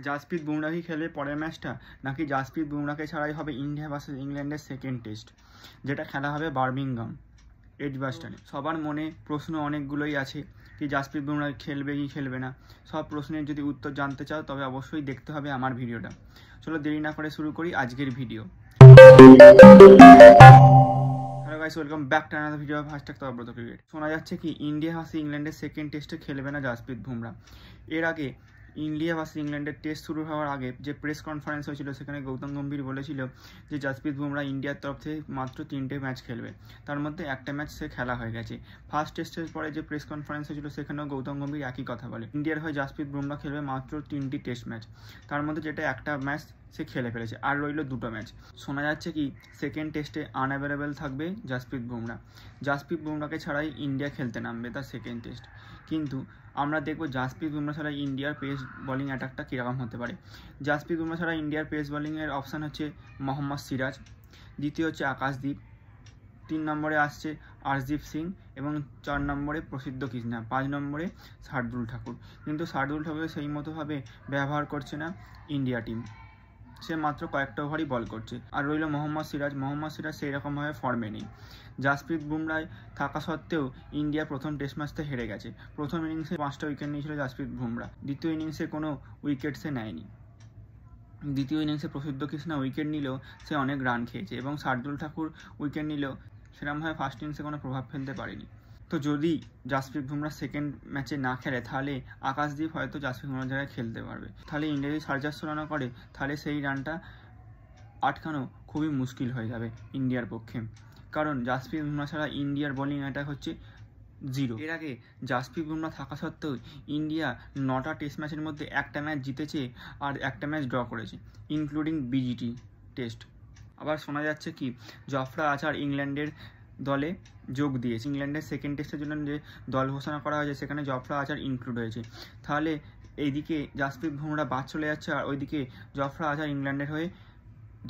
জাসপ্রীত বুমরা কি খেলবে পরের ম্যাচটা, নাকি জাসপ্রীত বুমরাকে ছাড়াই হবে ইন্ডিয়া ভার্সেস ইংল্যান্ডের সেকেন্ড টেস্ট, যেটা খেলা হবে বার্মিংহাম এজবাস্টনে। সবার মনে প্রশ্ন অনেকগুলোই আছে কি জাসপ্রীত বুমরা খেলবে কি খেলবে না। সব প্রশ্নের যদি উত্তর জানতে চাও তবে অবশ্যই দেখতে হবে আমার ভিডিওটা। চলো দেরি না করে শুরু করি আজকের video. Hello guys, welcome back to another video of #তব্রত ক্রিকেট। শোনা যাচ্ছে কি ইন্ডিয়া ভার্সেস ইংল্যান্ডের সেকেন্ড টেস্টে খেলবে না জাসপ্রীত বুমরা। এর আগে ইন্ডিয়া ভার্সেস ইংল্যান্ডের টেস্ট শুরু হওয়ার আগে যে প্রেস কনফারেন্স হয়েছিল সেখানে গৌতম গম্ভীর বলেছিল যে জাসপ্রীত বুমরা ইন্ডিয়ার তরফ থেকে মাত্র 3টে ম্যাচ খেলবে, তার মধ্যে একটা ম্যাচ সে খেলা হয়ে গেছে। ফার্স্ট টেস্টের পরে যে প্রেস কনফারেন্স হয়েছিল সেখানেও গৌতম গম্ভীর একই কথা বলে, ইন্ডিয়ার হয়ে জাসপ্রীত বুমরা খেলবে মাত্র 3টি টেস্ট ম্যাচ, তার মধ্যে যেটা একটা ম্যাচ সে খেলে ফেলেছে, আর রইল 2টো ম্যাচ। শোনা যাচ্ছে কি সেকেন্ড টেস্টে আনঅ্যাভেলেবেল থাকবে জাসপ্রীত বুমরা। জাসপ্রীত বুমরাকে ছাড়াই ইন্ডিয়া খেলতে নামবে তার সেকেন্ড টেস্ট। কিন্তু আমরা দেখব জাসপ্রীত বুমরা ছাড়া ইন্ডিয়ার পেস বোলিং অ্যাটাকটা কীরকম হতে পারে। জাসপ্রীত বুমরা ছাড়া ইন্ডিয়ার পেস বোলিংয়ের অপশান হচ্ছে মোহাম্মদ সিরাজ, দ্বিতীয় হচ্ছে আকাশদীপ, 3 নম্বরে আসছে আরশদীপ সিং এবং 4 নম্বরে প্রসিদ্ধ কৃষ্ণা, 5 নম্বরে শার্দুল ঠাকুর। কিন্তু শার্দুল ঠাকুরকে সেই মতোভাবে ব্যবহার করছে না ইন্ডিয়া টিম, সে মাত্র কয়েকটা ওভারই বল করছে। আর রইল মোহাম্মদ সিরাজ সেই রকমভাবে ফর্মে নেই। জাসপ্রীত বুমরায় থাকা সত্ত্বেও ইন্ডিয়া প্রথম টেস্ট ম্যাচটা হেরে গেছে। প্রথম ইনিংসে 5টা উইকেট নিয়েছিল জাসপ্রীত বুমরা, দ্বিতীয় ইনিংসে কোনো উইকেট সে নেয়নি। দ্বিতীয় ইনিংসে প্রসিদ্ধ কৃষ্ণা উইকেট নিলেও সে অনেক রান খেয়েছে এবং শার্দুল ঠাকুর উইকেট নিলেও সেরকমভাবে ফার্স্ট ইনিংসে কোনো প্রভাব ফেলতে পারেনি। তো যদি জাসপ্রীত বুমরা সেকেন্ড ম্যাচে না খেলে তাহলে আকাশদীপ হয়তো জাসপ্রীত বুমরার জায়গায় খেলতে পারবে। তাহলে ইন্ডিয়া যদি 450 রানও করে তাহলে সেই রানটা আটকানো খুবই মুশকিল হয়ে যাবে ইন্ডিয়ার পক্ষে, কারণ জাসপ্রীত বুমরা ছাড়া ইন্ডিয়ার বোলিং অ্যাটাক হচ্ছে 0। এর আগে জাসপ্রীত বুমরা থাকা সত্ত্বেও ইন্ডিয়া 9টা টেস্ট ম্যাচের মধ্যে একটা ম্যাচ জিতেছে আর একটা ম্যাচ ড্র করেছে, ইনক্লুডিং বিজিটি টেস্ট। আবার শোনা যাচ্ছে কি জফরা আর্চার ইংল্যান্ডের দলে যোগ দিয়েছে। ইংল্যান্ডের সেকেন্ড টেস্টের জন্য যে দল ঘোষণা করা হয়েছে সেখানে জফরা আর্চার ইনক্লুড হয়েছে। তাহলে এইদিকে জাসপ্রীত বুমরা বাদ চলে যাচ্ছে আর ওইদিকে জফরা আর্চার ইংল্যান্ডের হয়ে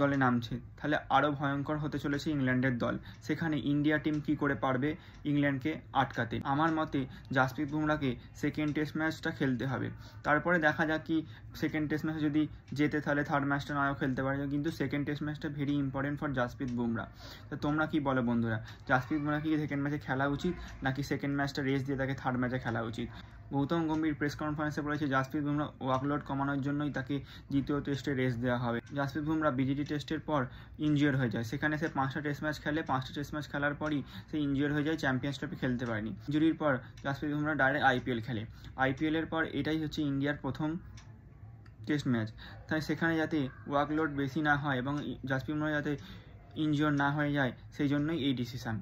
দলে নামছে, তাহলে আরও ভয়ঙ্কর হতে চলেছে ইংল্যান্ডের দল। সেখানে ইন্ডিয়া টিম কি করে পারবে ইংল্যান্ডকে আটকাতে। আমার মতে জাসপ্রীত বুমরাকে সেকেন্ড টেস্ট ম্যাচটা খেলতে হবে, তারপরে দেখা যাক কি সেকেন্ড টেস্ট ম্যাচে যদি জেতে তাহলে থার্ড ম্যাচটা নাও খেলতে পারে, কিন্তু সেকেন্ড টেস্ট ম্যাচটা very important for Jasprit Bumrah. তো তোমরা কি বলো বন্ধুরা, জাসপ্রীত বুমরা কি সেকেন্ড ম্যাচে খেলা উচিত, নাকি সেকেন্ড ম্যাচটা রেস্ট দিয়ে তাকে থার্ড ম্যাচে খেলা উচিত? গৌতম গম্ভীর প্রেস কনফারেন্সে বলেছে জাসপ্রীত বুমরা ওয়ার্কলোড কমানোর জন্যই তাকে দ্বিতীয় টেস্টে রেস্ট দেওয়া হবে। জাসপ্রীত বুমরা বিজিটি টেস্টের পর ইনজিওর হয়ে যায়, সেখানে সে 5টা টেস্ট ম্যাচ খেলে, 5টা টেস্ট ম্যাচ খেলার পরই সে ইনজিওর হয়ে যায়, চ্যাম্পিয়ন্স ট্রফি খেলতে পারেনি। ইনজুরির পর জাসপ্রীত বুমরা ডাইরেক্ট আইপিএল খেলে। আইপিএলের পর এটাই হচ্ছে ইন্ডিয়ার প্রথম টেস্ট ম্যাচ, তাই সেখানে যাতে ওয়ার্কলোড বেশি না হয় এবং জাসপ্রীত বুমরা যাতে ইনজিওর না হয়ে যায় সেই জন্যই এই ডিসিশান।